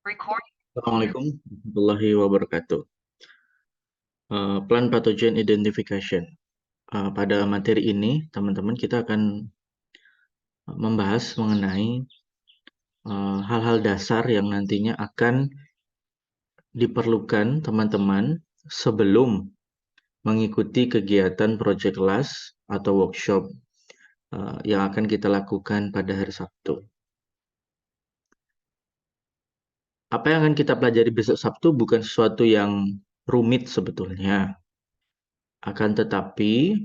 Assalamualaikum warahmatullahi wabarakatuh. Plan pathogen identification. Pada materi ini, teman-teman kita akan membahas mengenai hal-hal dasar yang nantinya akan diperlukan teman-teman sebelum mengikuti kegiatan project class atau workshop yang akan kita lakukan pada hari Sabtu. Apa yang akan kita pelajari besok Sabtu bukan sesuatu yang rumit sebetulnya. Akan tetapi,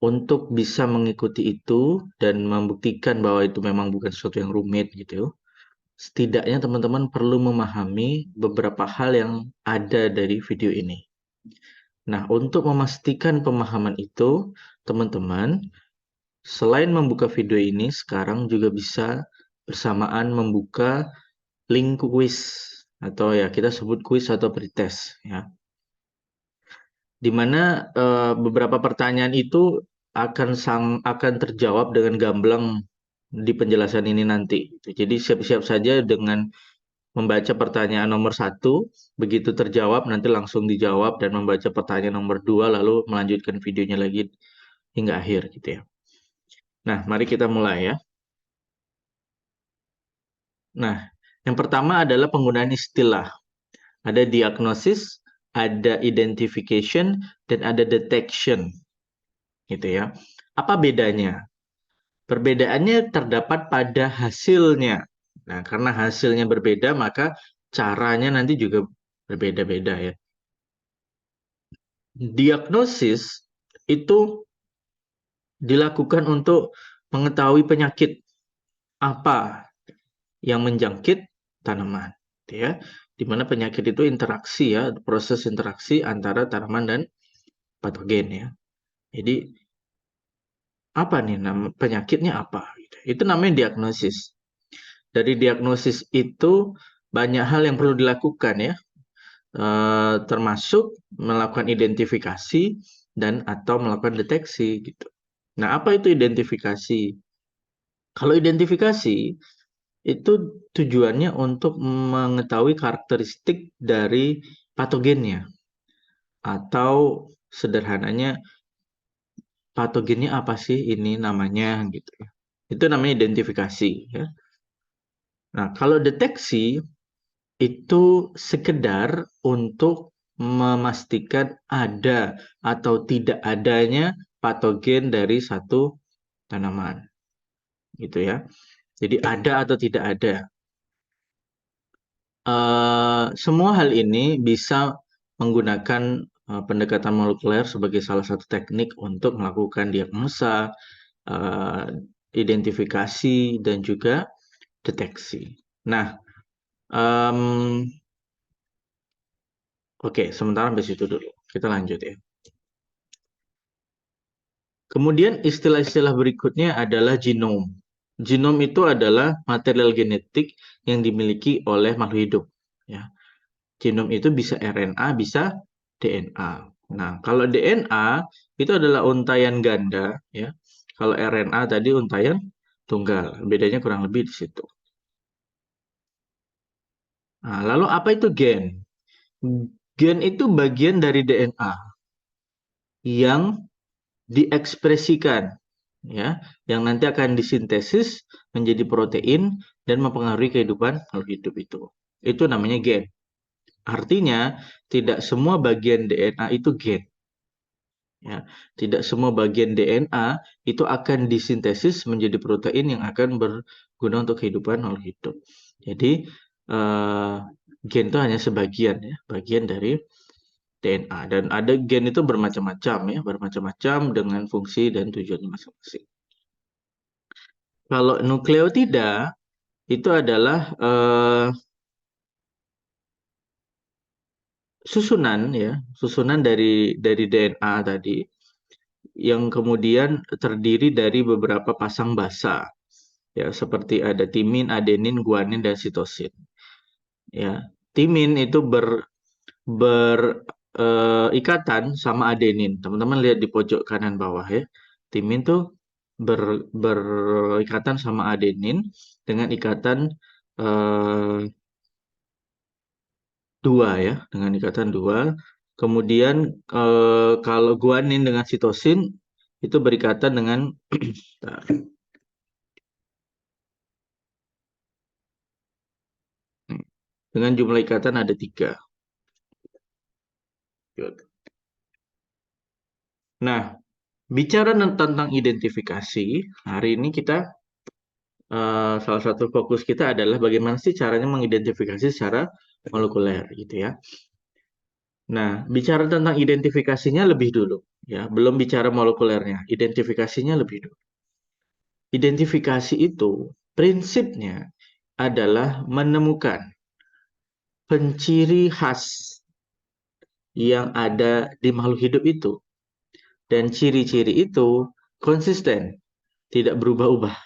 untuk bisa mengikuti itu dan membuktikan bahwa itu memang bukan sesuatu yang rumit gitu, setidaknya teman-teman perlu memahami beberapa hal yang ada dari video ini. Nah, untuk memastikan pemahaman itu, teman-teman, selain membuka video ini, sekarang juga bisa bersamaan membuka link kuis, atau ya kita sebut kuis atau pretest ya. Di mana beberapa pertanyaan itu akan terjawab dengan gamblang di penjelasan ini nanti. Jadi siap-siap saja dengan membaca pertanyaan nomor 1, begitu terjawab nanti langsung dijawab dan membaca pertanyaan nomor 2 lalu melanjutkan videonya lagi hingga akhir gitu ya. Nah, mari kita mulai ya. Nah, yang pertama adalah penggunaan istilah. Ada diagnosis, ada identification, dan ada detection. Gitu ya. Apa bedanya? Perbedaannya terdapat pada hasilnya. Nah, karena hasilnya berbeda, maka caranya nanti juga berbeda-beda ya. Diagnosis itu dilakukan untuk mengetahui penyakit apa yang menjangkit tanaman, ya. Di mana penyakit itu interaksi ya, proses interaksi antara tanaman dan patogen ya. Jadi apa nih nama penyakitnya apa? Itu namanya diagnosis. Dari diagnosis itu banyak hal yang perlu dilakukan ya, termasuk melakukan identifikasi dan atau melakukan deteksi gitu. Nah, apa itu identifikasi? Kalau identifikasi itu tujuannya untuk mengetahui karakteristik dari patogennya atau sederhananya patogennya apa sih ini namanya gitu ya. Itu namanya identifikasi ya. Nah, kalau deteksi itu sekedar untuk memastikan ada atau tidak adanya patogen dari satu tanaman, gitu ya. Jadi ada atau tidak ada. Semua hal ini bisa menggunakan pendekatan molekuler sebagai salah satu teknik untuk melakukan diagnosa, eh, identifikasi, dan juga deteksi. Nah, oke, sementara sampai situ dulu. Kita lanjut ya. Kemudian istilah-istilah berikutnya adalah genom. Genom itu adalah material genetik yang dimiliki oleh makhluk hidup. Ya. Genom itu bisa RNA, bisa DNA. Nah, kalau DNA itu adalah untaian ganda, ya. Kalau RNA tadi untaian tunggal. Bedanya kurang lebih di situ. Nah, lalu apa itu gen? Gen itu bagian dari DNA yang diekspresikan ya, yang nanti akan disintesis menjadi protein dan mempengaruhi kehidupan makhluk hidup itu. Itu namanya gen. Artinya tidak semua bagian DNA itu gen. Ya, tidak semua bagian DNA itu akan disintesis menjadi protein yang akan berguna untuk kehidupan makhluk hidup. Jadi eh, gen itu hanya sebagian ya, bagian dari DNA dan ada gen itu bermacam-macam ya, bermacam-macam dengan fungsi dan tujuannya masing-masing. Kalau nukleotida itu adalah susunan ya, susunan dari DNA tadi yang kemudian terdiri dari beberapa pasang basa ya, seperti ada timin, adenin, guanin dan sitosin. Ya, timin itu berikatan sama adenin. Teman-teman lihat di pojok kanan bawah ya. Timin tuh berikatan sama adenin dengan ikatan eh, dua ya, dengan ikatan dua. Kemudian kalau guanin dengan sitosin itu berikatan dengan bentar, dengan jumlah ikatan ada 3. Nah, bicara tentang identifikasi, hari ini kita salah satu fokus kita adalah bagaimana sih caranya mengidentifikasi secara molekuler gitu ya. Nah, bicara tentang identifikasinya lebih dulu ya, belum bicara molekulernya, identifikasinya lebih dulu. Identifikasi itu prinsipnya adalah menemukan penciri khas yang ada di makhluk hidup itu, dan ciri-ciri itu konsisten, tidak berubah-ubah.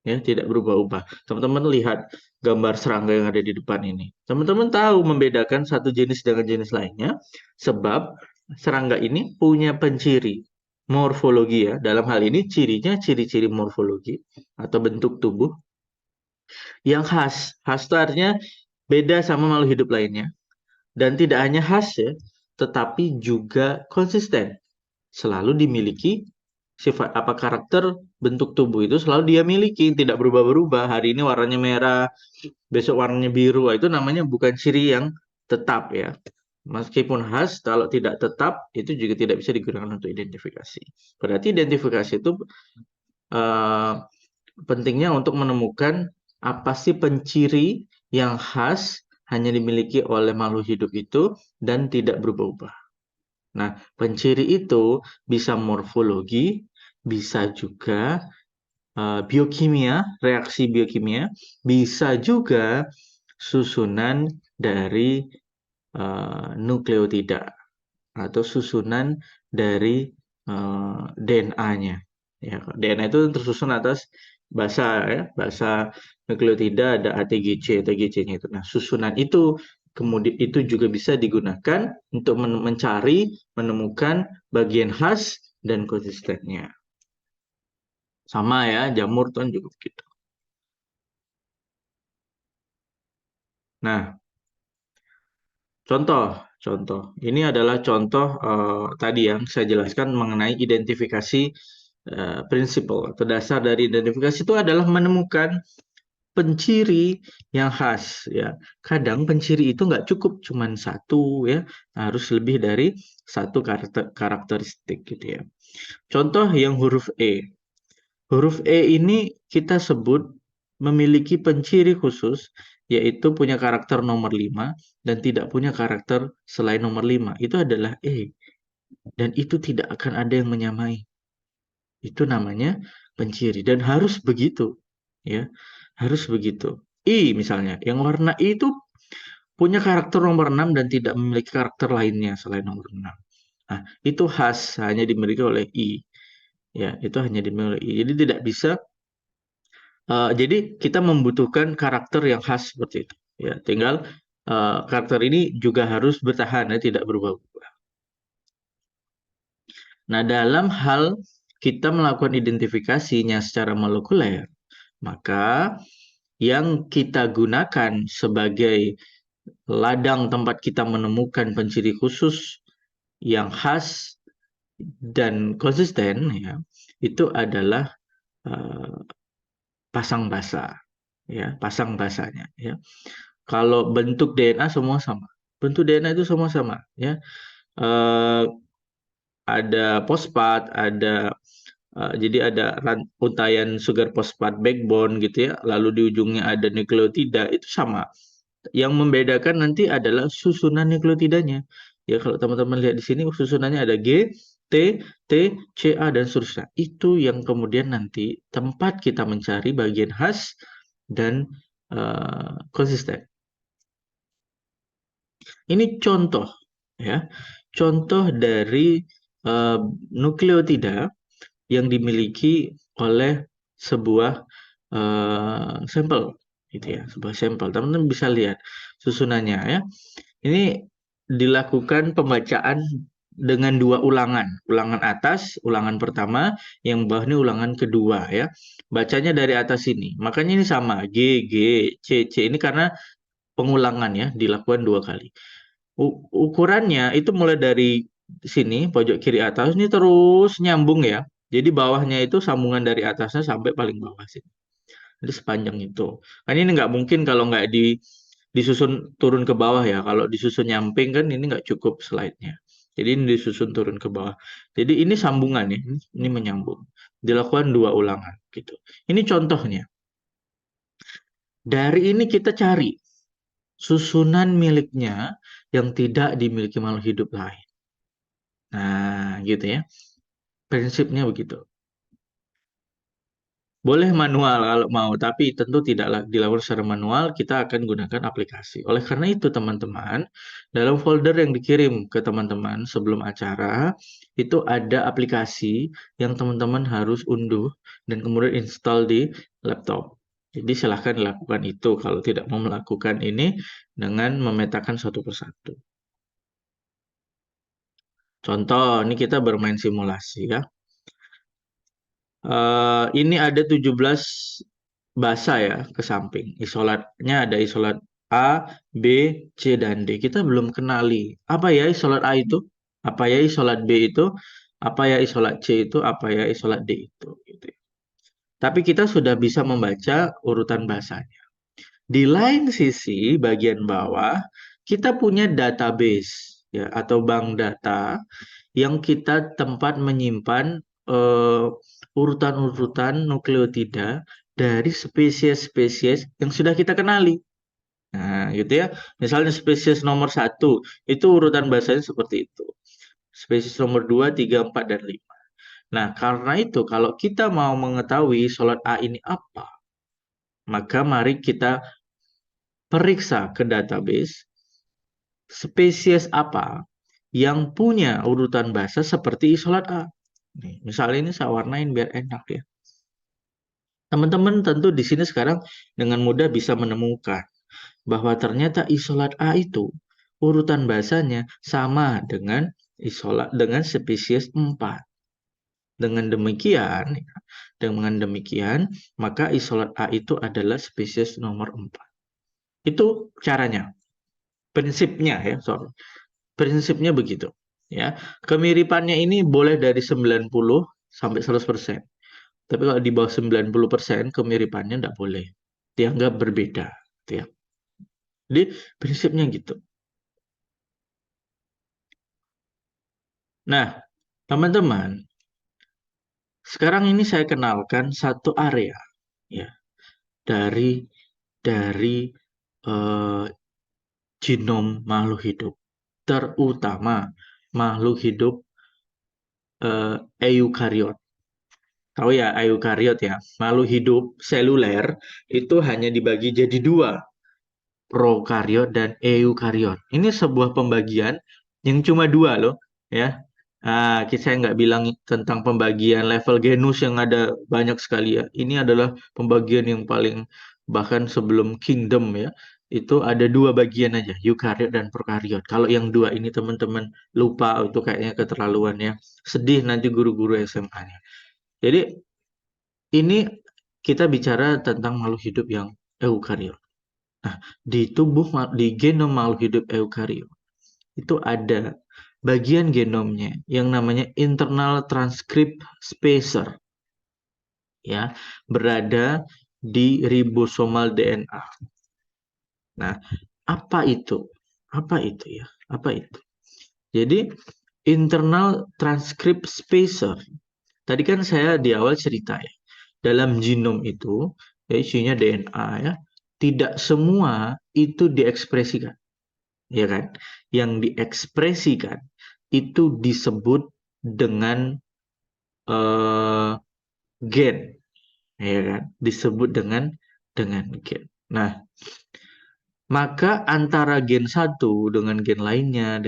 Ya, tidak berubah-ubah. Teman-teman lihat gambar serangga yang ada di depan ini. Teman-teman tahu membedakan satu jenis dengan jenis lainnya sebab serangga ini punya penciri morfologi ya. Dalam hal ini cirinya ciri-ciri morfologi atau bentuk tubuh yang khas. Khas itu artinya beda sama makhluk hidup lainnya. Dan tidak hanya khas ya, tetapi juga konsisten. Selalu dimiliki sifat apa karakter bentuk tubuh itu selalu dia miliki, tidak berubah-berubah. Hari ini warnanya merah, besok warnanya biru. Itu namanya bukan ciri yang tetap ya. Meskipun khas, kalau tidak tetap itu juga tidak bisa digunakan untuk identifikasi. Berarti identifikasi itu eh, pentingnya untuk menemukan apa sih penciri yang khas hanya dimiliki oleh makhluk hidup itu dan tidak berubah-ubah. Nah, penciri itu bisa morfologi, bisa juga biokimia, reaksi biokimia, bisa juga susunan dari nukleotida atau susunan dari DNA-nya. Ya, DNA itu tersusun atas basa ya, basa nukleotida ada ATGC, ATGC-nya itu. Nah, susunan itu kemudian itu juga bisa digunakan untuk mencari, menemukan bagian khas dan konsistennya. Sama ya, jamur tuh kan juga begitu. Nah, contoh. Ini adalah contoh tadi yang saya jelaskan mengenai identifikasi prinsipal atau dasar dari identifikasi itu adalah menemukan penciri yang khas ya. Kadang penciri itu nggak cukup cuman satu ya, harus lebih dari satu karakteristik gitu ya. Contoh yang huruf E. Huruf E ini kita sebut memiliki penciri khusus, yaitu punya karakter nomor 5 dan tidak punya karakter selain nomor 5. Itu adalah E. Dan itu tidak akan ada yang menyamai. Itu namanya penciri. Dan harus begitu. Ya, harus begitu. I misalnya, yang warna I itu punya karakter nomor 6 dan tidak memiliki karakter lainnya selain nomor 6. Nah, itu khas hanya dimiliki oleh I. Ya, itu hanya dimiliki oleh I. Jadi tidak bisa jadi kita membutuhkan karakter yang khas seperti itu. Ya, tinggal karakter ini juga harus bertahan ya, tidak berubah-ubah. Nah, dalam hal kita melakukan identifikasinya secara molekuler, maka yang kita gunakan sebagai ladang tempat kita menemukan penciri khusus yang khas dan konsisten ya, itu adalah uh, pasang basa ya, pasang basanya ya. Kalau bentuk DNA semua sama. Bentuk DNA itu semua sama ya. Eh, ada fosfat, jadi ada untayan sugar fosfat backbone gitu ya. Lalu di ujungnya ada nukleotida, itu sama. Yang membedakan nanti adalah susunan nukleotidanya. Ya kalau teman-teman lihat di sini susunannya ada G, T, T, C, A dan seterusnya. Itu yang kemudian nanti tempat kita mencari bagian khas dan konsisten. Ini contoh ya, contoh dari nukleotida yang dimiliki oleh sebuah sampel gitu ya, sebuah sampel. Teman-teman bisa lihat susunannya ya. Ini dilakukan pembacaan dengan dua ulangan, ulangan atas, ulangan pertama, yang bawah ini ulangan kedua ya. Bacanya dari atas ini. Makanya ini sama G, G, C, C ini karena pengulangan ya, dilakukan 2 kali. Ukurannya itu mulai dari sini pojok kiri atas ini terus nyambung ya. Jadi bawahnya itu sambungan dari atasnya sampai paling bawah sini. Jadi sepanjang itu. Kan ini nggak mungkin kalau nggak disusun turun ke bawah ya. Kalau disusun nyamping kan ini nggak cukup slide-nya. Jadi ini disusun turun ke bawah. Jadi ini sambungan ya. Ini menyambung. Dilakukan 2 ulangan gitu. Ini contohnya. Dari ini kita cari susunan miliknya yang tidak dimiliki makhluk hidup lain. Nah, gitu ya. Prinsipnya begitu. Boleh manual kalau mau, tapi tentu tidak dilakukan secara manual, kita akan gunakan aplikasi. Oleh karena itu, teman-teman, dalam folder yang dikirim ke teman-teman sebelum acara, itu ada aplikasi yang teman-teman harus unduh dan kemudian install di laptop. Jadi silahkan lakukan itu kalau tidak mau melakukan ini dengan memetakan satu persatu. Contoh, ini kita bermain simulasi ya. Ini ada 17 basa ya ke samping. Isolatnya ada isolat A, B, C, dan D. Kita belum kenali. Apa ya isolat A itu? Apa ya isolat B itu? Apa ya isolat C itu? Apa ya isolat D itu? Gitu ya. Tapi kita sudah bisa membaca urutan bahasanya. Di lain sisi, bagian bawah, kita punya database ya atau bank data yang kita tempat menyimpan urutan-urutan nukleotida dari spesies-spesies yang sudah kita kenali. Nah, gitu ya. Misalnya spesies nomor 1, itu urutan bahasanya seperti itu. Spesies nomor 2, 3, 4, dan 5. Nah, karena itu kalau kita mau mengetahui isolat A ini apa, maka mari kita periksa ke database spesies apa yang punya urutan bahasa seperti isolat A. Nih, misalnya ini saya warnain biar enak ya. Teman-teman tentu di sini sekarang dengan mudah bisa menemukan bahwa ternyata isolat A itu urutan bahasanya sama dengan spesies 4. Dengan demikian, maka isolat A itu adalah spesies nomor 4. Itu caranya, prinsipnya ya, sorry. Prinsipnya begitu. Ya, kemiripannya ini boleh dari 90 sampai 100%. Tapi kalau di bawah 90% kemiripannya tidak boleh. Dianggap berbeda. Gitu ya. Jadi prinsipnya gitu. Nah, teman-teman, sekarang ini saya kenalkan satu area ya dari dari eh, genom makhluk hidup, terutama makhluk hidup eukariot. Tahu ya eukariot ya, makhluk hidup seluler itu hanya dibagi jadi 2, prokariot dan eukariot. Ini sebuah pembagian yang cuma 2 loh, ya. Saya nggak bilang tentang pembagian level genus yang ada banyak sekali ya. Ini adalah pembagian yang paling bahkan sebelum kingdom ya. Itu ada 2 bagian aja, eukariot dan prokariot. Kalau yang 2 ini teman-teman lupa, itu kayaknya keterlaluan ya. Sedih nanti guru-guru SMA-nya. Jadi ini kita bicara tentang makhluk hidup yang eukariot. Nah, di genom makhluk hidup eukariot itu ada bagian genomnya yang namanya internal transcript spacer ya, berada di ribosomal DNA. Nah, apa itu? Apa itu ya? Apa itu? Jadi internal transcript spacer. Tadi kan saya di awal cerita ya. Dalam genom itu ya isinya DNA ya. Tidak semua itu diekspresikan. Ya kan? Yang diekspresikan itu disebut dengan eh, gen, ya kan? Disebut dengan gen. Nah, maka antara gen satu dengan gen lainnya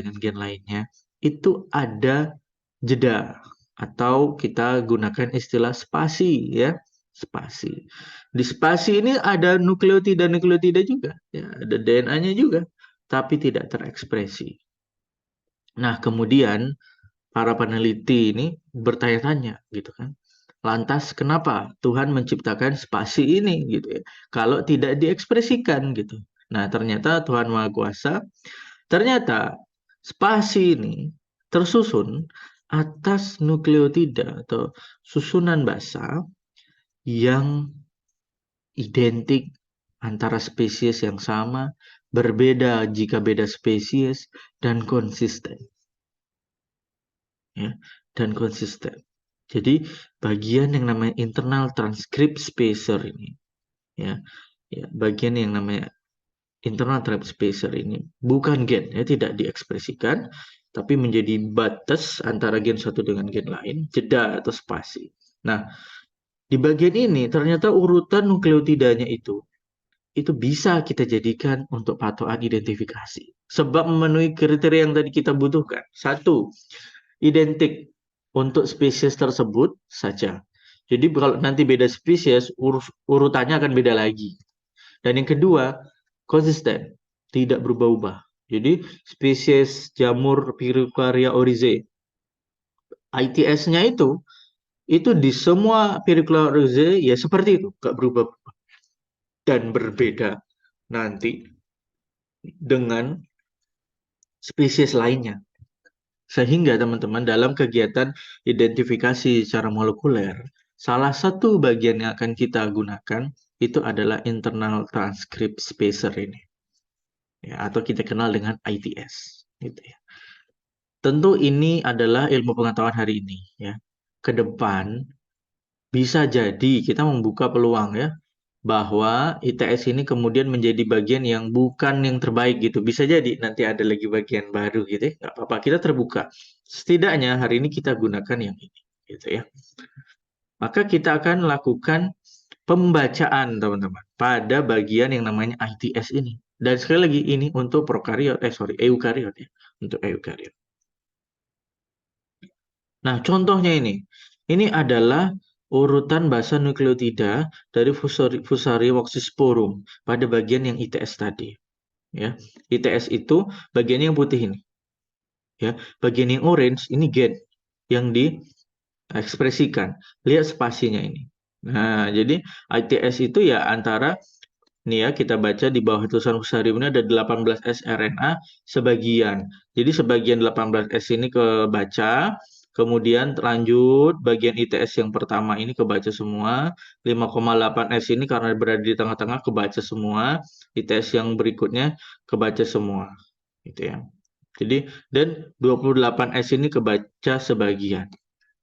itu ada jeda atau kita gunakan istilah spasi ya, spasi. Di spasi ini ada nukleotida juga, ya, ada DNA-nya juga, tapi tidak terekspresi. Nah, kemudian para peneliti ini bertanya-tanya gitu kan. Lantas kenapa Tuhan menciptakan spasi ini gitu ya? Kalau tidak diekspresikan gitu. Nah, ternyata Tuhan Maha Kuasa, ternyata spasi ini tersusun atas nukleotida atau susunan basa yang identik antara spesies yang sama, berbeda jika beda spesies, dan konsisten. Ya, dan konsisten. Jadi bagian yang namanya internal transcript spacer ini, ya, bagian yang namanya internal transcript spacer ini bukan gen, ya, tidak diekspresikan, tapi menjadi batas antara gen satu dengan gen lain, jeda atau spasi. Nah, di bagian ini ternyata urutan nukleotidanya itu bisa kita jadikan untuk patokan identifikasi. Sebab memenuhi kriteria yang tadi kita butuhkan. Satu, identik untuk spesies tersebut saja. Jadi kalau nanti beda spesies, urutannya akan beda lagi. Dan yang kedua, konsisten, tidak berubah-ubah. Jadi spesies jamur Piricaria oryzae, ITS-nya itu di semua Piricaria oryzae ya seperti itu, nggak berubah dan berbeda nanti dengan spesies lainnya. Sehingga teman-teman dalam kegiatan identifikasi secara molekuler, salah satu bagian yang akan kita gunakan itu adalah internal transcript spacer ini, ya, atau kita kenal dengan ITS, gitu ya. Tentu ini adalah ilmu pengetahuan hari ini, ya. Ke depan bisa jadi kita membuka peluang, ya, bahwa ITS ini kemudian menjadi bagian yang bukan yang terbaik gitu. Bisa jadi nanti ada lagi bagian baru gitu ya. Nggak apa-apa, kita terbuka. Setidaknya hari ini kita gunakan yang ini gitu ya. Maka kita akan lakukan pembacaan teman-teman pada bagian yang namanya ITS ini. Dan sekali lagi ini untuk prokariot, eukariot ya. Untuk eukariot. Nah, contohnya ini. Ini adalah urutan basa nukleotida dari Fusarium oxysporum pada bagian yang ITS tadi. Ya, ITS itu bagian yang putih ini. Ya, bagian yang orange ini gen yang diekspresikan. Lihat spasinya ini. Nah, jadi ITS itu ya antara nih ya, kita baca di bawah tulisan Fusarium ini ada 18 sRNA sebagian. Jadi sebagian 18 S ini kebaca, kemudian lanjut bagian ITS yang pertama ini kebaca semua, 5,8 S ini karena berada di tengah-tengah kebaca semua, ITS yang berikutnya kebaca semua. Gitu ya. Jadi dan 28 S ini kebaca sebagian.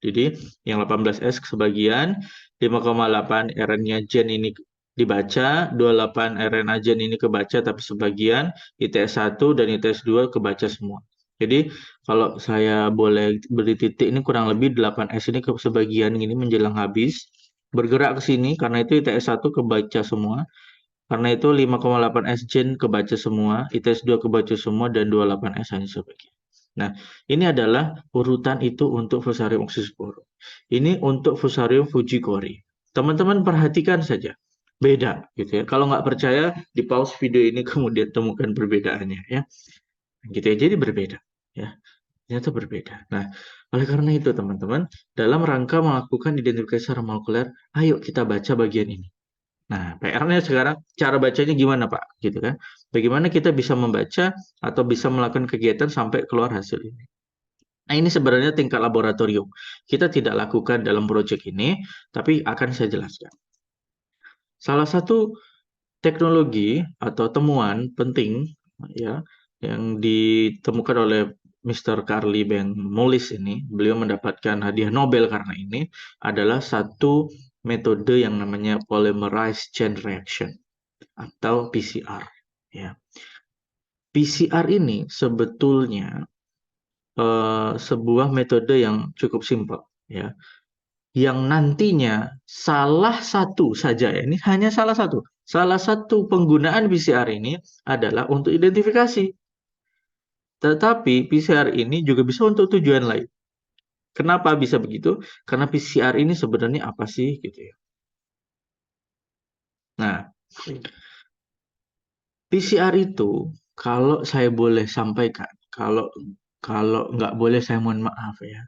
Jadi yang 18 S sebagian, 5,8 RN-nya gen ini dibaca, 28 RNA gen ini kebaca tapi sebagian, ITS 1 dan ITS 2 kebaca semua. Jadi kalau saya boleh beri titik ini kurang lebih 8S ini ke sebagian ini menjelang habis. Bergerak ke sini karena itu ITS 1 kebaca semua. Karena itu 5,8 S gen kebaca semua, ITS 2 kebaca semua, dan 28S hanya sebagian. Nah, ini adalah urutan itu untuk Fusarium oxysporum. Ini untuk Fusarium fujikori. Teman-teman perhatikan saja, beda gitu ya. Kalau nggak percaya, di pause video ini kemudian temukan perbedaannya ya. Gitu ya, jadi berbeda ya. Ternyata berbeda. Nah, oleh karena itu teman-teman, dalam rangka melakukan identifikasi secara molekuler, ayo kita baca bagian ini. Nah, PR-nya sekarang cara bacanya gimana, Pak? Gitu kan. Bagaimana kita bisa membaca atau bisa melakukan kegiatan sampai keluar hasil ini. Nah, ini sebenarnya tingkat laboratorium. Kita tidak lakukan dalam proyek ini, tapi akan saya jelaskan. Salah satu teknologi atau temuan penting ya yang ditemukan oleh Mr. Carly Ben Mullis ini, beliau mendapatkan hadiah Nobel karena ini adalah satu metode yang namanya polymerase chain reaction atau PCR ya. PCR ini sebetulnya sebuah metode yang cukup simpel ya. Yang nantinya salah satu saja ya, ini hanya salah satu. Salah satu penggunaan PCR ini adalah untuk identifikasi. Tetapi PCR ini juga bisa untuk tujuan lain. Kenapa bisa begitu? Karena PCR ini sebenarnya apa sih gitu ya. Nah, PCR itu kalau saya boleh sampaikan, kalau kalau nggak boleh saya mohon maaf ya,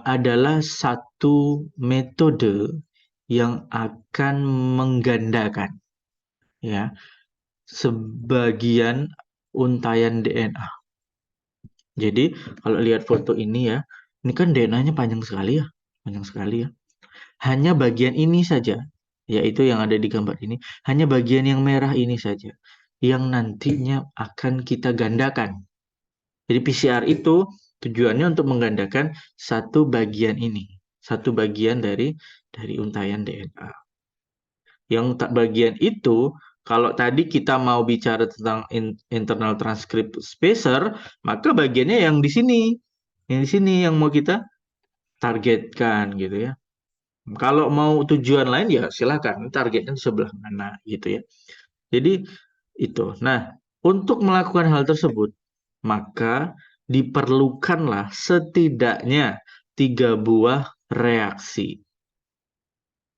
adalah satu metode yang akan menggandakan ya sebagian untaian DNA. Jadi kalau lihat foto ini ya, ini kan DNA-nya panjang sekali ya, panjang sekali ya. Hanya bagian ini saja, yaitu yang ada di gambar ini, hanya bagian yang merah ini saja, yang nantinya akan kita gandakan. Jadi PCR itu tujuannya untuk menggandakan satu bagian ini, satu bagian dari untaian DNA. Yang tak bagian itu, kalau tadi kita mau bicara tentang internal transcript spacer, maka bagiannya yang di sini. Yang di sini yang mau kita targetkan gitu ya. Kalau mau tujuan lain ya silakan, targetnya di sebelah mana gitu ya. Jadi itu. Nah, untuk melakukan hal tersebut, maka diperlukanlah setidaknya 3 buah reaksi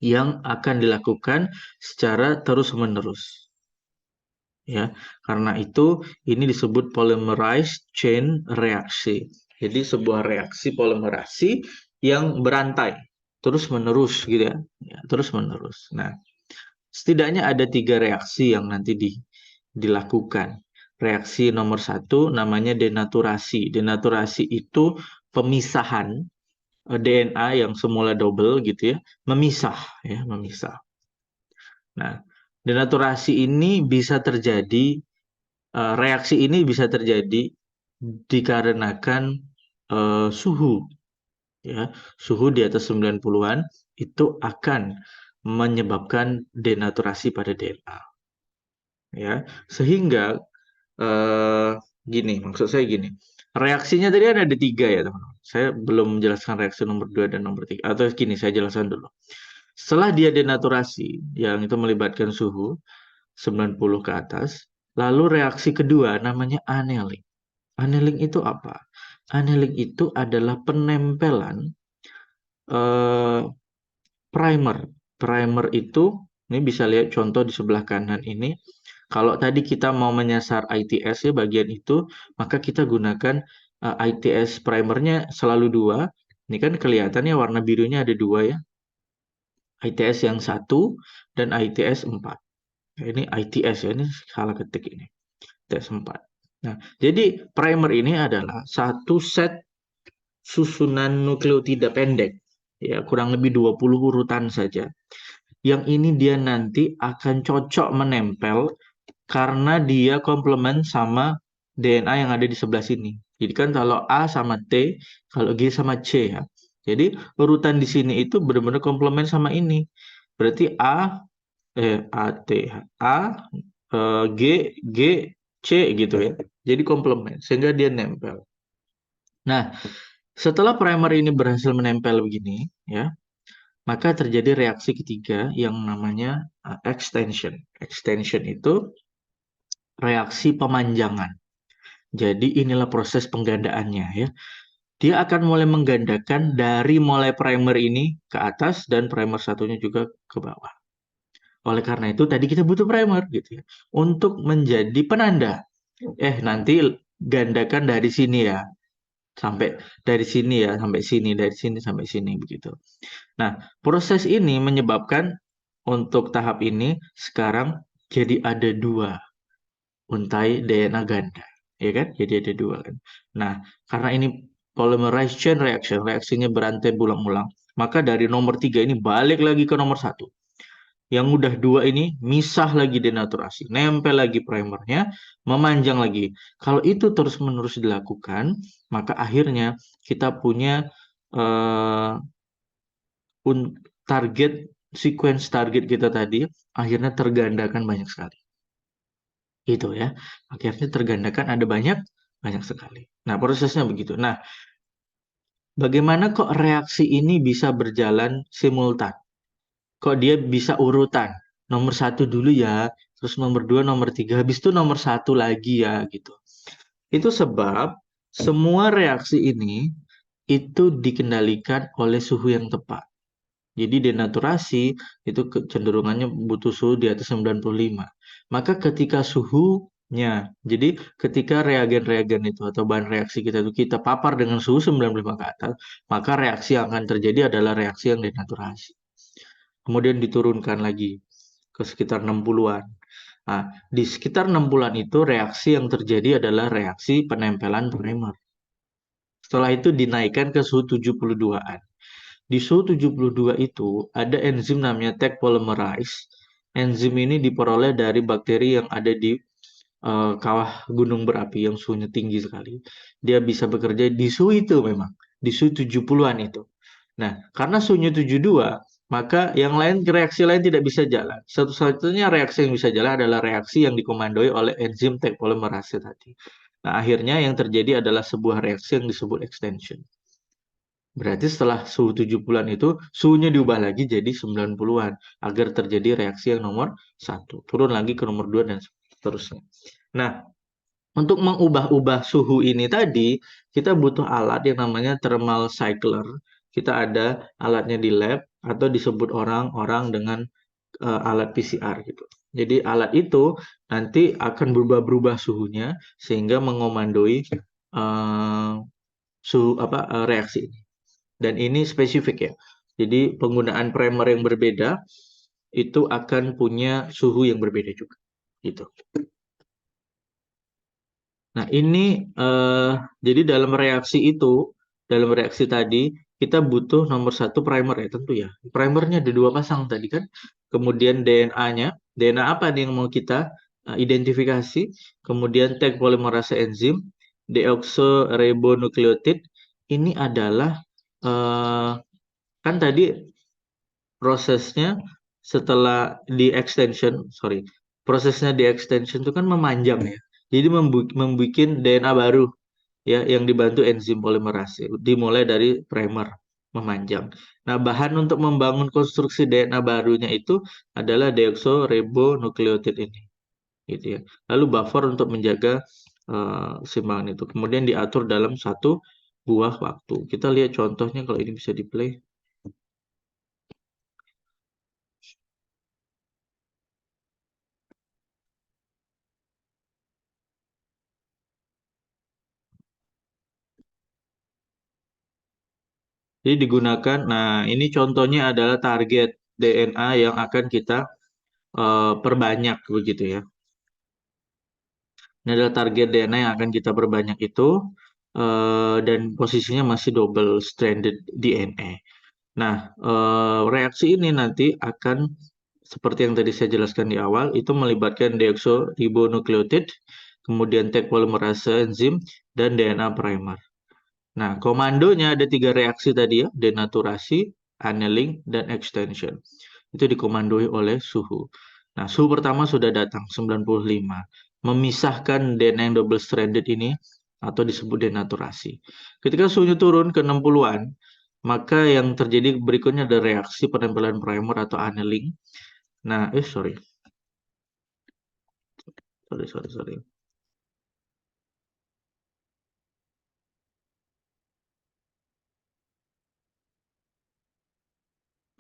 yang akan dilakukan secara terus-menerus. Ya, karena itu ini disebut polymerase chain reaksi. Jadi sebuah reaksi polimerasi yang berantai terus-menerus gitu ya. Ya, terus-menerus. Nah, setidaknya ada 3 reaksi yang nanti dilakukan. Reaksi nomor 1 namanya denaturasi. Denaturasi itu pemisahan DNA yang semula double gitu ya, memisah ya, memisah. Nah, denaturasi ini bisa terjadi, reaksi ini bisa terjadi dikarenakan suhu ya, suhu di atas 90-an itu akan menyebabkan denaturasi pada DNA ya. Sehingga eh, gini, maksud saya gini. Reaksinya tadi ada 3 ya, teman-teman. Saya belum menjelaskan reaksi nomor 2 dan nomor 3. Atau gini, saya jelaskan dulu. Setelah dia denaturasi, yang itu melibatkan suhu 90 ke atas, lalu reaksi kedua namanya annealing. Annealing itu apa? Annealing itu adalah penempelan eh, primer. Primer itu, ini bisa lihat contoh di sebelah kanan ini. Kalau tadi kita mau menyasar ITS ya bagian itu, maka kita gunakan ITS primernya selalu 2. Ini kan kelihatannya warna birunya ada 2 ya. ITS yang 1 dan ITS 4. Ini ITS ya, ini salah ketik ini. ITS 4. Nah, jadi primer ini adalah satu set susunan nukleotida pendek. Ya, kurang lebih 20 urutan saja. Yang ini dia nanti akan cocok menempel karena dia komplement sama DNA yang ada di sebelah sini. Jadi kan kalau A sama T, kalau G sama C ya. Jadi urutan di sini itu benar-benar komplement sama ini. Berarti A T A G G C gitu ya. Jadi komplement sehingga dia nempel. Nah, setelah primer ini berhasil menempel begini ya, maka terjadi reaksi ketiga yang namanya extension. Extension itu reaksi pemanjangan. Jadi inilah proses penggandaannya ya. Dia akan mulai menggandakan dari mulai primer ini ke atas dan primer satunya juga ke bawah. Oleh karena itu tadi kita butuh primer gitu ya untuk menjadi penanda. Nanti gandakan dari sini ya sampai dari sini ya sampai sini, dari sini sampai sini begitu. Nah, proses ini menyebabkan untuk tahap ini sekarang jadi ada 2 untai DNA ganda, ya kan? Jadi ada 2 kan. Nah, karena ini polymerase chain reaction, reaksinya berantai berulang-ulang, maka dari nomor 3 ini balik lagi ke nomor 1. Yang udah 2 ini misah lagi denaturasi, nempel lagi primernya, memanjang lagi. Kalau itu terus-menerus dilakukan, maka akhirnya kita punya eh, target sequence target kita tadi akhirnya tergandakan banyak sekali. Itu ya. Akhirnya tergandakan ada banyak banyak sekali. Nah, prosesnya begitu. Nah, bagaimana kok reaksi ini bisa berjalan simultan? Kok dia bisa urutan? Nomor 1 dulu ya, terus nomor 2, nomor 3, habis itu nomor 1 lagi ya gitu. Itu sebab semua reaksi ini itu dikendalikan oleh suhu yang tepat. Jadi denaturasi itu kecenderungannya butuh suhu di atas 95. Maka ketika suhunya, jadi ketika reagen-reagen itu atau bahan reaksi kita itu kita papar dengan suhu 95 ke atas, maka reaksi yang akan terjadi adalah reaksi yang denaturasi. Kemudian diturunkan lagi ke sekitar 60-an. Nah, di sekitar 6 bulan itu reaksi yang terjadi adalah reaksi penempelan primer. Setelah itu dinaikkan ke suhu 72-an. Di suhu 72 itu ada enzim namanya Taq polymerase. Enzim ini diperoleh dari bakteri yang ada di kawah gunung berapi yang suhunya tinggi sekali. Dia bisa bekerja di suhu itu memang, di suhu 70-an itu. Nah, karena suhunya 72, maka yang lain reaksi lain tidak bisa jalan. Satu-satunya reaksi yang bisa jalan adalah reaksi yang dikomandoi oleh enzim Taq polymerase tadi. Nah, akhirnya yang terjadi adalah sebuah reaksi yang disebut extension. Berarti setelah suhu 70-an itu, suhunya diubah lagi jadi 90-an agar terjadi reaksi yang nomor 1. Turun lagi ke nomor 2 dan seterusnya. Nah, untuk mengubah-ubah suhu ini tadi, kita butuh alat yang namanya thermal cycler. Kita ada alatnya di lab atau disebut orang-orang dengan alat PCR gitu. Jadi alat itu nanti akan berubah-berubah suhunya sehingga mengomandoi suhu reaksi ini. Dan ini spesifik ya. Jadi penggunaan primer yang berbeda itu akan punya suhu yang berbeda juga. Gitu. Nah, ini jadi dalam reaksi itu, dalam reaksi tadi, kita butuh nomor satu primer ya, tentu ya. Primernya ada dua pasang tadi kan. Kemudian DNA-nya, DNA apa nih yang mau kita identifikasi. Kemudian tag polymerase enzim, deoxyribonukleotide. Ini adalah, kan tadi prosesnya setelah di extension, prosesnya di extension itu kan memanjang ya. Jadi membuat DNA baru ya yang dibantu enzim polimerase. Dimulai dari primer memanjang. Nah, bahan untuk membangun konstruksi DNA barunya itu adalah deoxyribonukleotide ini, gitu ya. Lalu buffer untuk menjaga keseimbangan itu. Kemudian diatur dalam satu buah waktu. Kita lihat contohnya kalau ini bisa di play. Jadi digunakan, nah ini contohnya adalah target DNA yang akan kita perbanyak begitu ya. Ini adalah target DNA yang akan kita perbanyak itu dan posisinya masih double stranded DNA. Nah, reaksi ini nanti akan seperti yang tadi saya jelaskan di awal, itu melibatkan deoxyribonukleotide, kemudian Taq polymerase enzim, dan DNA primer. Nah, komandonya ada 3 reaksi tadi ya, denaturasi, annealing, dan extension. Itu dikomandoi oleh suhu. Nah, suhu pertama sudah datang, 95. Memisahkan DNA yang double stranded ini, atau disebut denaturasi. Ketika suhunya turun ke 60-an, maka yang terjadi berikutnya ada reaksi penempelan primer atau annealing. Nah, sorry. Sorry.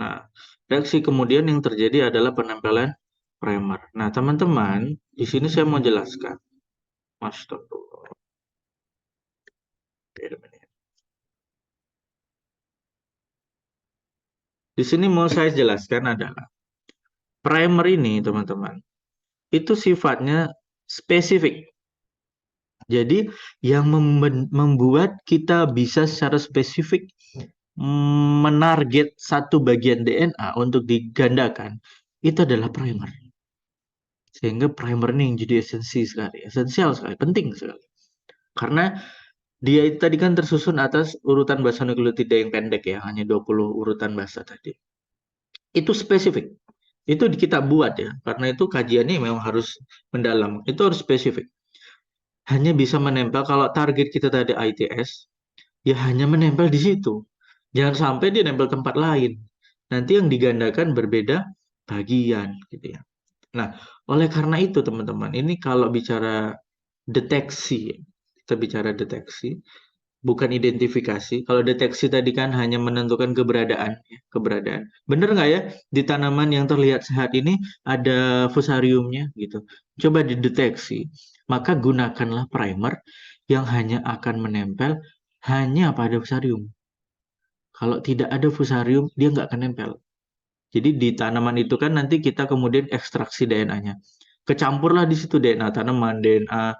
Nah, reaksi kemudian yang terjadi adalah penempelan primer. Nah, teman-teman, di sini saya mau jelaskan. Astagfirullah. Di sini mau saya jelaskan adalah primer ini, teman-teman, itu sifatnya spesifik. Jadi, yang membuat kita bisa secara spesifik menarget satu bagian DNA untuk digandakan, itu adalah primer. Sehingga primer ini yang jadi esensial sekali, penting sekali. Karena dia itu tadi kan tersusun atas urutan basa nukleotida yang pendek ya, hanya 20 urutan basa tadi. Itu spesifik. Itu kita buat ya, karena itu kajiannya memang harus mendalam. Itu harus spesifik. Hanya bisa menempel kalau target kita tadi ITS, ya hanya menempel di situ. Jangan sampai dia nempel tempat lain. Nanti yang digandakan berbeda bagian gitu ya. Nah, oleh karena itu teman-teman, ini kalau bicara deteksi, kita bicara deteksi, bukan identifikasi. Kalau deteksi tadi kan hanya menentukan keberadaan, ya, keberadaan. Bener nggak ya di tanaman yang terlihat sehat ini ada fusariumnya gitu. Coba dideteksi. Maka gunakanlah primer yang hanya akan menempel hanya pada fusarium. Kalau tidak ada fusarium, dia nggak akan nempel. Jadi di tanaman itu kan nanti kita kemudian ekstraksi DNA-nya. kecampurlah di situ DNA tanaman, DNA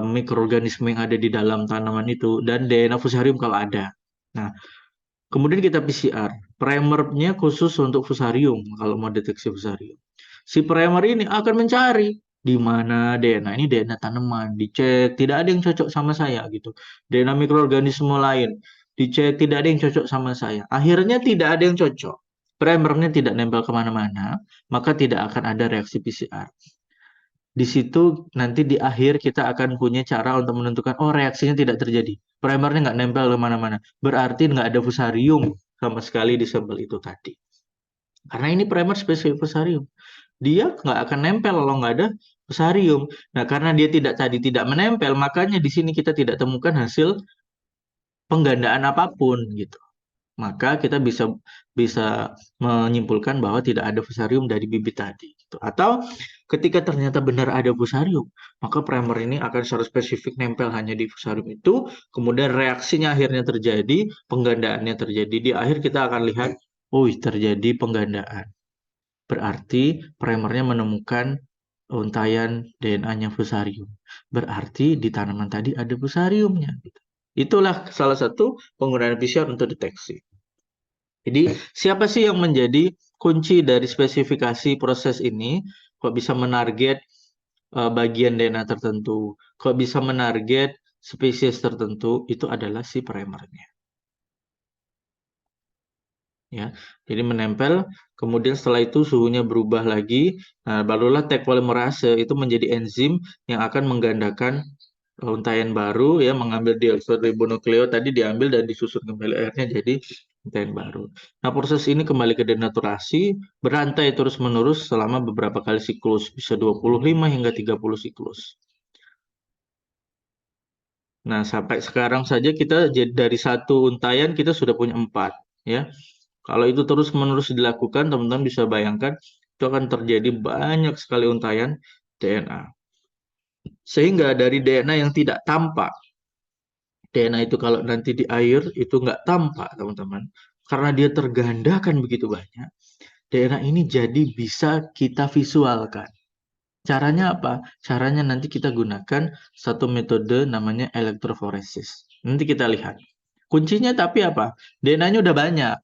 mikroorganisme yang ada di dalam tanaman itu, dan DNA fusarium kalau ada. Nah, kemudian kita PCR. Primernya khusus untuk fusarium kalau mau deteksi fusarium. Si primer ini akan mencari di mana DNA ini DNA tanaman, dicek tidak ada yang cocok sama saya gitu. DNA mikroorganisme lain dicek tidak ada yang cocok sama saya. Akhirnya tidak ada yang cocok. Primernya tidak nempel kemana-mana, maka tidak akan ada reaksi PCR. Di situ nanti di akhir kita akan punya cara untuk menentukan, oh reaksinya tidak terjadi. Primernya nggak nempel kemana-mana. Berarti nggak ada fusarium sama sekali di sampel itu tadi. Karena ini primer spesifik fusarium. Dia nggak akan nempel kalau nggak ada fusarium. Nah, karena dia tadi tidak menempel, makanya di sini kita tidak temukan hasil penggandaan apapun gitu. Maka kita bisa bisa menyimpulkan bahwa tidak ada fusarium dari bibit tadi gitu. Atau ketika ternyata benar ada fusarium, maka primer ini akan secara spesifik nempel hanya di fusarium itu, kemudian reaksinya akhirnya terjadi, penggandaannya terjadi. Di akhir kita akan lihat, oh terjadi penggandaan. Berarti primernya menemukan untaian DNA-nya fusarium. Berarti di tanaman tadi ada fusariumnya gitu. Itulah salah satu penggunaan PCR untuk deteksi. Jadi siapa sih yang menjadi kunci dari spesifikasi proses ini? Kok bisa menarget bagian DNA tertentu? Kok bisa menarget spesies tertentu? Itu adalah si primernya. Ya, jadi menempel. Kemudian setelah itu suhunya berubah lagi. Nah, barulah tag polymerase itu menjadi enzim yang akan menggandakan untaian baru, ya, mengambil deoksiribonukleot tadi diambil dan disusun kembali, akhirnya jadi untaian baru. Nah, proses ini kembali ke denaturasi, berantai terus-menerus selama beberapa kali siklus, bisa 25 hingga 30 siklus. Nah, sampai sekarang saja kita dari satu untaian kita sudah punya 4, ya. Kalau itu terus-menerus dilakukan, teman-teman bisa bayangkan itu akan terjadi banyak sekali untaian DNA. Sehingga dari DNA yang tidak tampak, DNA itu kalau nanti di air itu nggak tampak, teman-teman. Karena dia tergandakan begitu banyak, DNA ini jadi bisa kita visualkan. Caranya apa? Caranya nanti kita gunakan satu metode namanya elektroforesis. Nanti kita lihat. Kuncinya tapi apa? DNA-nya udah banyak,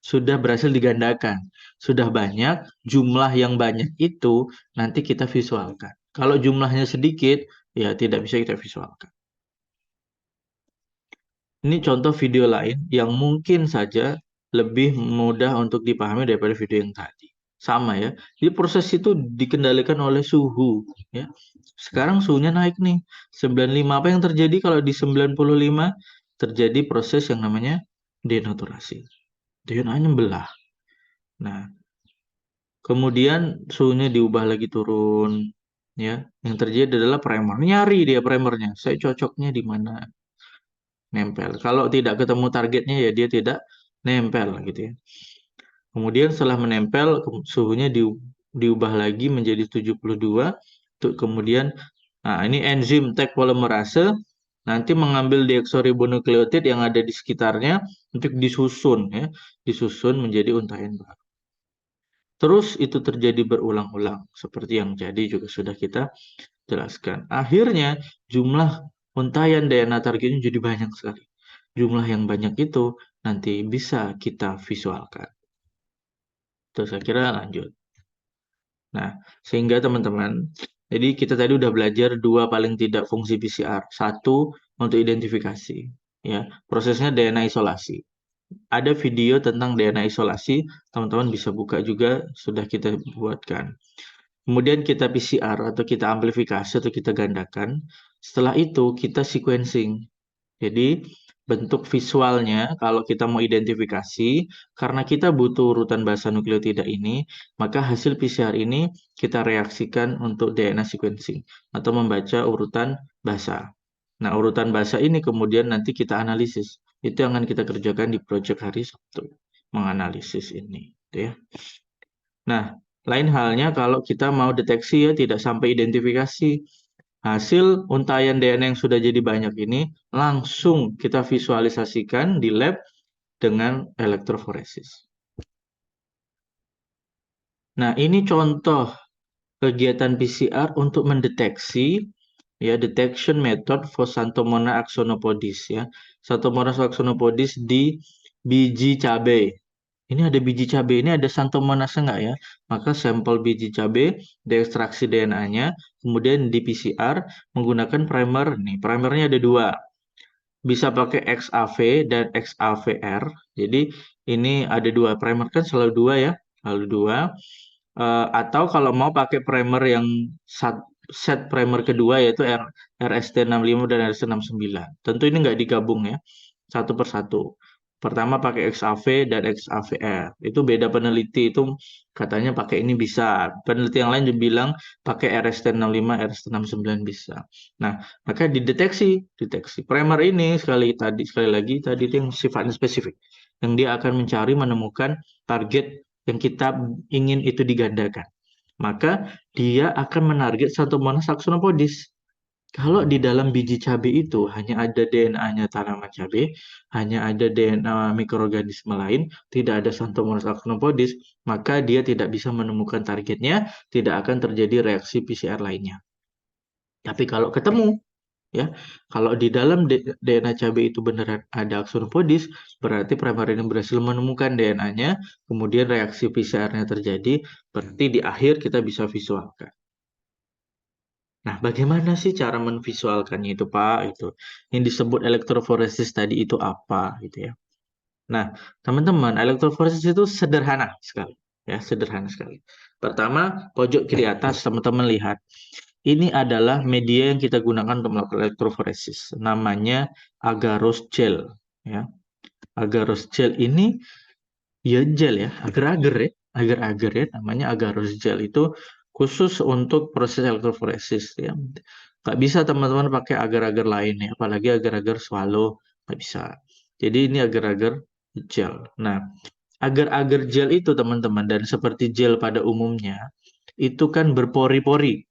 sudah berhasil digandakan. Sudah banyak, jumlah yang banyak itu nanti kita visualkan. Kalau jumlahnya sedikit, ya tidak bisa kita visualkan. Ini contoh video lain yang mungkin saja lebih mudah untuk dipahami daripada video yang tadi. Sama ya. Jadi proses itu dikendalikan oleh suhu ya. Sekarang suhunya naik nih. 95. Apa yang terjadi kalau di 95? Terjadi proses yang namanya denaturasi. DNA-nya belah. Nah, kemudian suhunya diubah lagi turun ya. Yang terjadi adalah primer. Nyari dia primernya. Saya cocoknya di mana? Nempel. Kalau tidak ketemu targetnya ya dia tidak nempel gitu ya. Kemudian setelah menempel suhunya diubah lagi menjadi 72. Kemudian nah ini enzim tag polymerase nanti mengambil deoksiribonukleotid yang ada di sekitarnya untuk disusun ya, disusun menjadi untaian baru. Terus itu terjadi berulang-ulang seperti yang jadi juga sudah kita jelaskan. Akhirnya jumlah untaian DNA targetnya jadi banyak sekali. Jumlah yang banyak itu nanti bisa kita visualkan. Terus saya kira lanjut. Nah, sehingga teman-teman, jadi kita tadi udah belajar dua paling tidak fungsi PCR. Satu untuk identifikasi, ya prosesnya DNA isolasi. Ada video tentang DNA isolasi, teman-teman bisa buka juga, sudah kita buatkan. Kemudian kita PCR atau kita amplifikasi atau kita gandakan. Setelah itu kita sequencing. Jadi bentuk visualnya kalau kita mau identifikasi, karena kita butuh urutan basa nukleotida ini, maka hasil PCR ini kita reaksikan untuk DNA sequencing atau membaca urutan basa. Nah, urutan basa ini kemudian nanti kita analisis. Itu yang akan kita kerjakan di project hari Sabtu, menganalisis ini, gitu ya. Nah, lain halnya kalau kita mau deteksi ya tidak sampai identifikasi. Hasil untaian DNA yang sudah jadi banyak ini langsung kita visualisasikan di lab dengan elektroforesis. Nah, ini contoh kegiatan PCR untuk mendeteksi ya detection method for Xanthomonas axonopodis ya. Xanthomonas axonopodis di biji cabai. Ini ada biji cabai, ini ada Xanthomonas enggak ya? Maka sampel biji cabai diekstraksi DNA-nya, kemudian di PCR menggunakan primer. Nih, primernya ada dua. Bisa pakai XAV dan XAVR. Jadi ini ada dua primer kan selalu dua ya, selalu dua. Atau kalau mau pakai primer yang set primer kedua yaitu RST65 dan RST69. Tentu ini nggak digabung ya, satu persatu. Pertama pakai XAV dan XAVR. Itu beda peneliti itu katanya pakai ini bisa. Peneliti yang lain juga bilang pakai RST65, RST69 bisa. Nah, maka deteksi primer ini sekali lagi tadi itu yang sifatnya spesifik. Yang dia akan mencari menemukan target yang kita ingin itu digandakan. Maka dia akan menarget satu monas axonopodis. Kalau di dalam biji cabai itu hanya ada DNA-nya tanaman cabai, hanya ada DNA mikroorganisme lain, tidak ada Xanthomonas actinopodis, maka dia tidak bisa menemukan targetnya, tidak akan terjadi reaksi PCR lainnya. Tapi kalau ketemu, ya, kalau di dalam DNA cabai itu beneran ada axonopodis, berarti primer ini berhasil menemukan DNA-nya, kemudian reaksi PCR-nya terjadi, berarti di akhir kita bisa visualkan. Nah, bagaimana sih cara menvisualkannya itu, Pak? Itu yang disebut elektroforesis tadi itu apa, gitu ya. Nah, teman-teman, elektroforesis itu sederhana sekali, ya, sederhana sekali. Pertama, pojok kiri atas, teman-teman lihat. Ini adalah media yang kita gunakan untuk melakukan elektroforesis. Namanya agarose gel, ya. Agarose gel ini ya gel ya, agar-agar ya, agar-agar ya, namanya agarose gel itu khusus untuk proses elektroforesis ya. Nggak bisa teman-teman pakai agar-agar lain ya, apalagi agar-agar swallow, nggak bisa. Jadi ini agar-agar gel. Nah, agar-agar gel itu teman-teman, dan seperti gel pada umumnya, itu kan berpori-pori,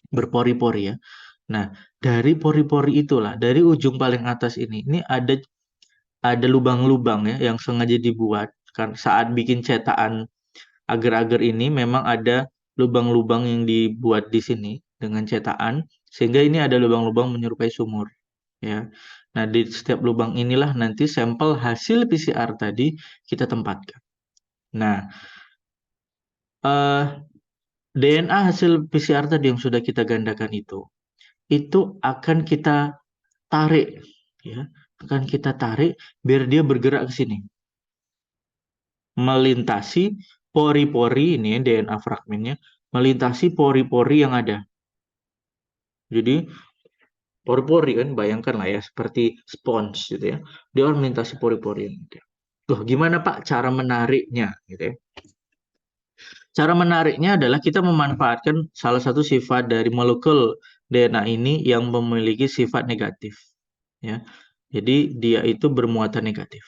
berpori-pori ya. Nah, dari pori-pori itulah, dari ujung paling atas ini ada lubang-lubang ya yang sengaja dibuat kan saat bikin cetakan agar-agar ini memang ada lubang-lubang yang dibuat di sini dengan cetakan sehingga ini ada lubang-lubang menyerupai sumur ya. Nah, di setiap lubang inilah nanti sampel hasil PCR tadi kita tempatkan. Nah, eh, DNA hasil PCR tadi yang sudah kita gandakan itu akan kita tarik ya, akan kita tarik biar dia bergerak ke sini. Melintasi pori-pori ini DNA fragmennya melintasi pori-pori yang ada. Jadi pori-pori kan bayangkan lah ya seperti spons gitu ya. Dia akan melintasi pori-pori yang ada. Loh, gimana Pak cara menariknya gitu ya. Cara menariknya adalah kita memanfaatkan salah satu sifat dari molekul DNA ini yang memiliki sifat negatif ya. Jadi dia itu bermuatan negatif.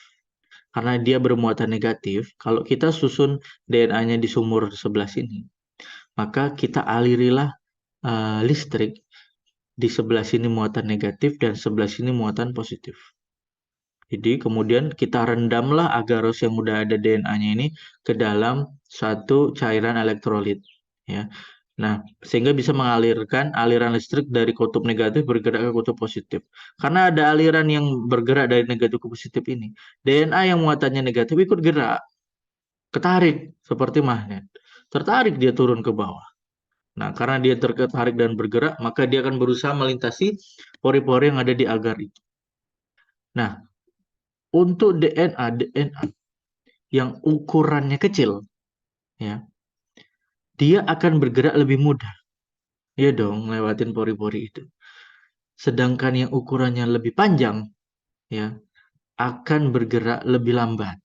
Karena dia bermuatan negatif, kalau kita susun DNA-nya di sumur sebelah sini, maka kita alirilah listrik di sebelah sini muatan negatif dan sebelah sini muatan positif. Jadi kemudian kita rendamlah agarose yang udah ada DNA-nya ini ke dalam satu cairan elektrolit ya. Nah, sehingga bisa mengalirkan aliran listrik dari kutub negatif bergerak ke kutub positif. Karena ada aliran yang bergerak dari negatif ke positif ini, DNA yang muatannya negatif ikut gerak, ketarik seperti magnet. Tertarik dia turun ke bawah. Nah, karena dia tertarik dan bergerak, maka dia akan berusaha melintasi pori-pori yang ada di agar itu. Nah, untuk DNA yang ukurannya kecil, ya, dia akan bergerak lebih mudah. Ya dong, lewatin pori-pori itu. Sedangkan yang ukurannya lebih panjang, ya, akan bergerak lebih lambat.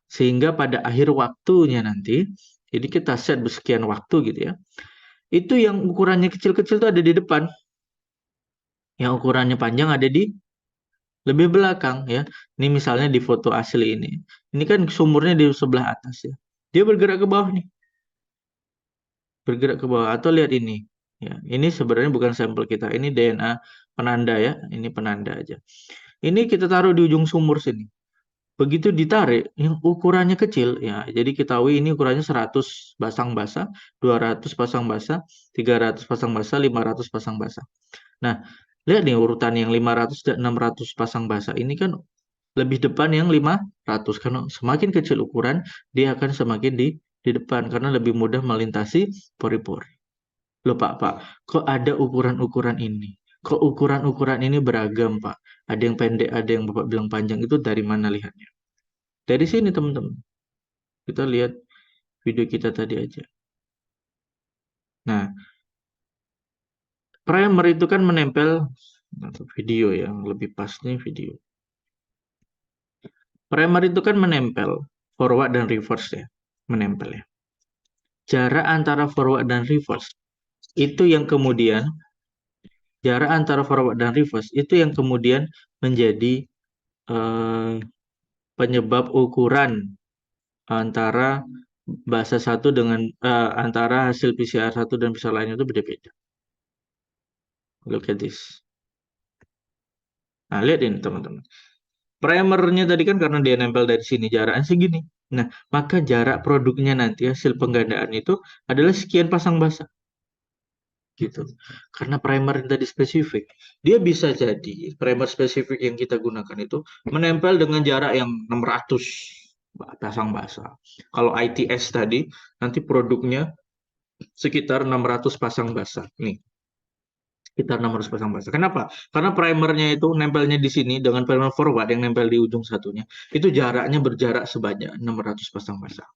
Sehingga pada akhir waktunya nanti, jadi kita set sekian waktu gitu ya, itu yang ukurannya kecil-kecil itu ada di depan, yang ukurannya panjang ada di lebih belakang ya. Ini misalnya di foto asli ini. Ini kan sumurnya di sebelah atas ya. Dia bergerak ke bawah nih. Bergerak ke bawah atau lihat ini. Ya, ini sebenarnya bukan sampel kita. Ini DNA penanda ya. Ini penanda aja. Ini kita taruh di ujung sumur sini. Begitu ditarik, yang ukurannya kecil, ya, jadi ketahui ini ukurannya 100 pasang basah, 200 pasang basah, 300 pasang basah, 500 pasang basah. Nah, lihat nih urutan yang 500 dan 600 pasang basah ini kan lebih depan yang 500, karena semakin kecil ukuran, dia akan semakin di depan karena lebih mudah melintasi pori-pori. Loh Pak, kok ada ukuran-ukuran ini? Kok ukuran-ukuran ini beragam Pak? Ada yang pendek, ada yang Bapak bilang panjang, itu dari mana lihatnya? Dari sini teman-teman. Kita lihat video kita tadi aja. Nah, primer itu kan menempel, atau video yang lebih pas nih video. Primer itu kan menempel forward dan reverse ya, menempel ya. Jarak antara forward dan reverse itu yang kemudian jarak antara forward dan reverse itu yang kemudian menjadi eh, penyebab ukuran antara bahasa satu dengan antara hasil PCR satu dan PCR lainnya itu beda-beda. Look at this. Nah, lihat ini teman-teman. Primernya tadi kan karena dia nempel dari sini jaraknya segini. Nah, maka jarak produknya nanti hasil penggandaan itu adalah sekian pasang basa gitu. Karena primer yang tadi spesifik, dia bisa jadi primer spesifik yang kita gunakan itu menempel dengan jarak yang 600 pasang basa. Kalau ITS tadi nanti produknya sekitar 600 pasang basa. Nih, sekitar 600 pasang basa. Kenapa? Karena primernya itu nempelnya di sini dengan primer forward yang nempel di ujung satunya. Itu jaraknya berjarak sebanyak 600 pasang basa.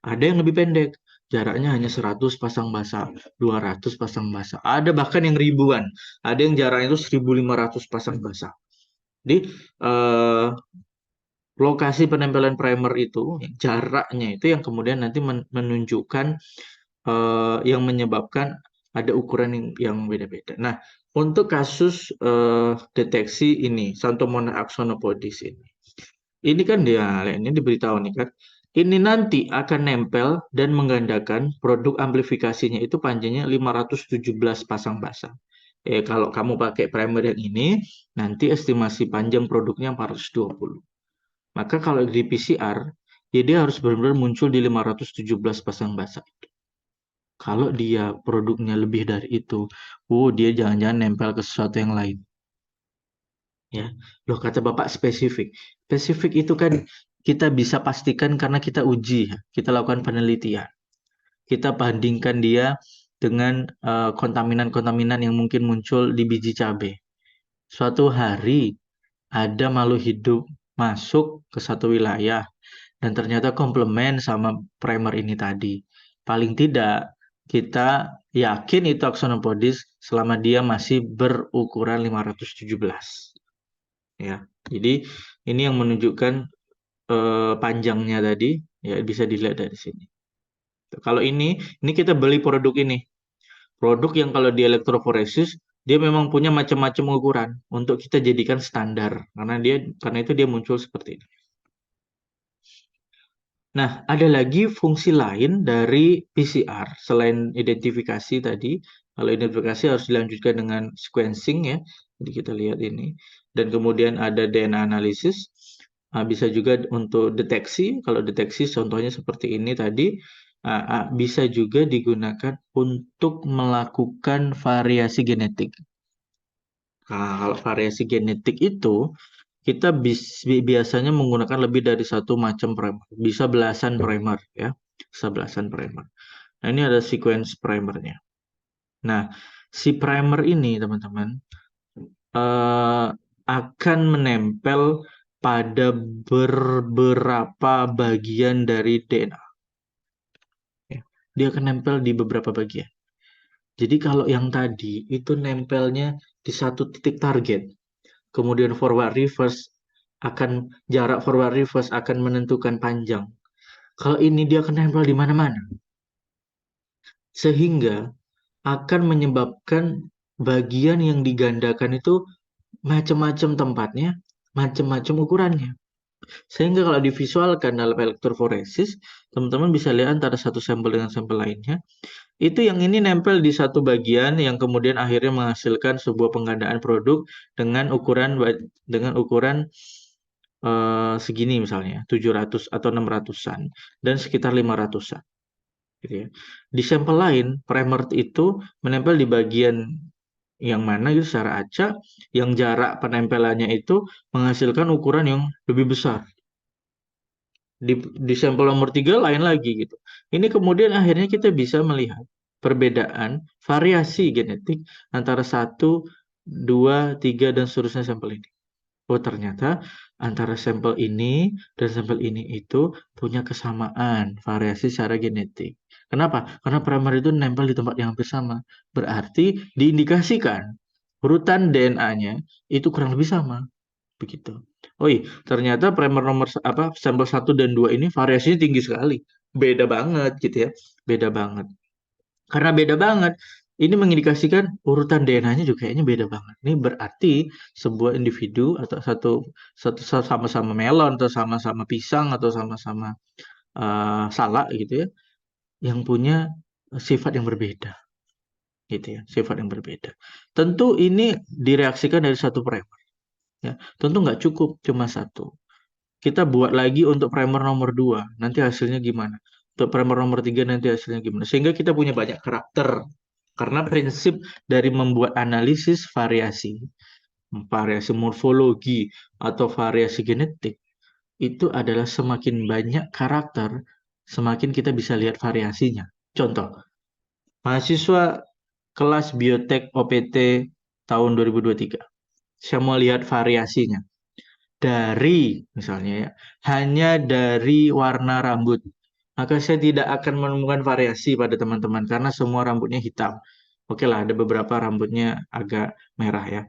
Ada yang lebih pendek, jaraknya hanya 100 pasang basa, 200 pasang basa. Ada bahkan yang ribuan. Ada yang jaraknya itu 1.500 pasang basa. Jadi lokasi penempelan primer itu, jaraknya itu yang kemudian nanti menunjukkan yang menyebabkan ada ukuran yang beda-beda. Nah, untuk kasus deteksi ini, Xanthomonas axonopodis ini kan dia, ini diberitahu nih kan, ini nanti akan nempel dan menggandakan produk amplifikasinya itu panjangnya 517 pasang basa. Kalau kamu pakai primer yang ini, nanti estimasi panjang produknya 420. Maka kalau di PCR, ya dia harus benar-benar muncul di 517 pasang basa. Kalau dia produknya lebih dari itu, dia jangan-jangan nempel ke sesuatu yang lain. Ya, loh kata Bapak spesifik. Spesifik itu kan kita bisa pastikan karena kita uji, ya. Kita lakukan penelitian. Kita bandingkan dia dengan kontaminan-kontaminan yang mungkin muncul di biji cabai. Suatu hari ada makhluk hidup masuk ke satu wilayah dan ternyata komplement sama primer ini tadi. Paling tidak kita yakin itu Axonopodis selama dia masih berukuran 517. Ya. Jadi ini yang menunjukkan panjangnya tadi, ya bisa dilihat dari sini. Kalau ini kita beli produk ini. Produk yang kalau di elektroforesis dia memang punya macam-macam ukuran untuk kita jadikan standar karena itu dia muncul seperti ini. Nah, ada lagi fungsi lain dari PCR selain identifikasi tadi. Kalau identifikasi harus dilanjutkan dengan sequencing ya. Jadi kita lihat ini. Dan kemudian ada DNA analisis. Bisa juga untuk deteksi. Kalau deteksi contohnya seperti ini tadi. Bisa juga digunakan untuk melakukan variasi genetik. Nah, kalau variasi genetik itu kita biasanya menggunakan lebih dari satu macam primer, bisa belasan primer ya, bisa belasan primer. Nah, ini ada sequence primernya. Nah, si primer ini teman-teman eh, akan menempel pada beberapa bagian dari DNA. Ya. Dia akan nempel di beberapa bagian. Jadi kalau yang tadi itu nempelnya di satu titik target, kemudian forward reverse akan jarak forward reverse akan menentukan panjang. Kalau ini dia akan nempel di mana-mana. Sehingga akan menyebabkan bagian yang digandakan itu macam-macam tempatnya, macam-macam ukurannya. Sehingga kalau divisualkan dalam elektroforesis, teman-teman bisa lihat antara satu sampel dengan sampel lainnya. Itu yang ini nempel di satu bagian yang kemudian akhirnya menghasilkan sebuah penggandaan produk dengan ukuran segini misalnya, 700 atau 600-an, dan sekitar 500-an. Gitu ya. Di sampel lain, primer itu menempel di bagian yang mana itu secara acak, yang jarak penempelannya itu menghasilkan ukuran yang lebih besar. Di sampel nomor 3 lain lagi gitu. Ini kemudian akhirnya kita bisa melihat perbedaan variasi genetik antara 1, 2, 3 dan seterusnya sampel ini. Oh, ternyata antara sampel ini dan sampel ini itu punya kesamaan variasi secara genetik. Kenapa? Karena primer itu nempel di tempat yang hampir sama. Berarti diindikasikan urutan DNA-nya itu kurang lebih sama. Begitu. Oh iya, ternyata primer nomor sampel 1 dan 2 ini variasinya tinggi sekali. Beda banget gitu ya. Beda banget. Karena beda banget, ini mengindikasikan urutan DNA-nya juga kayaknya beda banget. Ini berarti sebuah individu atau satu sama-sama melon atau sama-sama pisang atau sama-sama salak gitu ya, yang punya sifat yang berbeda gitu ya, sifat yang berbeda. Tentu ini direaksikan dari satu primer ya. Tentu nggak cukup cuma satu. Kita buat lagi untuk primer nomor 2, nanti hasilnya gimana? Untuk primer nomor 3 nanti hasilnya gimana? Sehingga kita punya banyak karakter. Karena prinsip dari membuat analisis variasi, variasi morfologi atau variasi genetik, itu adalah semakin banyak karakter, semakin kita bisa lihat variasinya. Contoh, mahasiswa kelas biotek OPT tahun 2023. Saya mau lihat variasinya dari misalnya ya hanya dari warna rambut, maka saya tidak akan menemukan variasi pada teman-teman karena semua rambutnya hitam. Oke lah, ada beberapa rambutnya agak merah ya.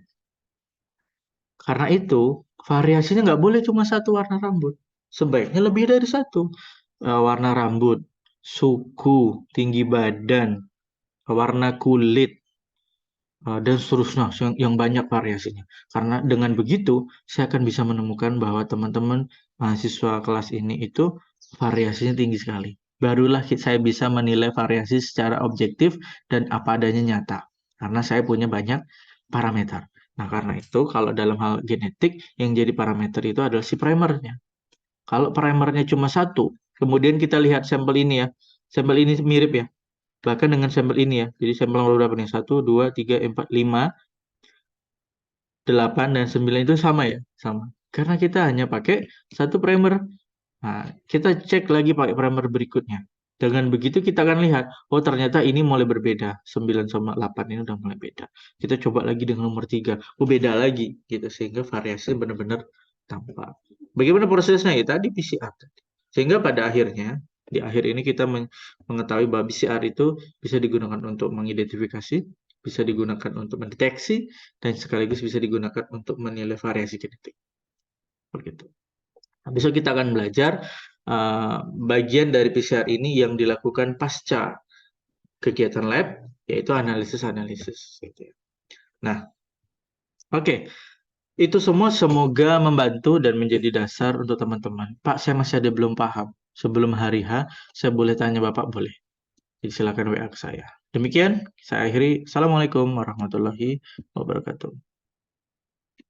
Karena itu variasinya nggak boleh cuma satu warna rambut, sebaiknya lebih dari satu. Warna rambut, suku, tinggi badan, warna kulit, dan seterusnya yang banyak variasinya. Karena dengan begitu saya akan bisa menemukan bahwa teman-teman mahasiswa kelas ini itu variasinya tinggi sekali. Barulah saya bisa menilai variasi secara objektif dan apa adanya nyata. Karena saya punya banyak parameter. Nah, karena itu kalau dalam hal genetik yang jadi parameter itu adalah si primernya. Kalau primernya cuma satu, kemudian kita lihat sampel ini ya. Sampel ini mirip ya. Bahkan dengan sampel ini ya. Jadi sampel nomor berapa nih? 1, 2, 3, 4, 5, 8 dan 9 itu sama ya? Sama. Karena kita hanya pakai satu primer. Nah, kita cek lagi pakai primer berikutnya. Dengan begitu kita akan lihat, oh ternyata ini mulai berbeda. 9 sama 8 ini udah mulai beda. Kita coba lagi dengan nomor 3. Oh beda lagi gitu. Sehingga variasi benar-benar tampak. Bagaimana prosesnya ya? Tadi PCR. Sehingga pada akhirnya, di akhir ini kita mengetahui bahwa PCR itu bisa digunakan untuk mengidentifikasi, bisa digunakan untuk mendeteksi, dan sekaligus bisa digunakan untuk menilai variasi genetik. Begitu. Nah, besok kita akan belajar bagian dari PCR ini yang dilakukan pasca kegiatan lab, yaitu analisis-analisis. Gitu ya. Nah, oke. Itu semua semoga membantu dan menjadi dasar untuk teman-teman. Pak, saya masih ada belum paham. Sebelum hari H, saya boleh tanya Bapak? Boleh. Jadi silakan WA ke saya. Demikian, saya akhiri. Assalamualaikum warahmatullahi wabarakatuh.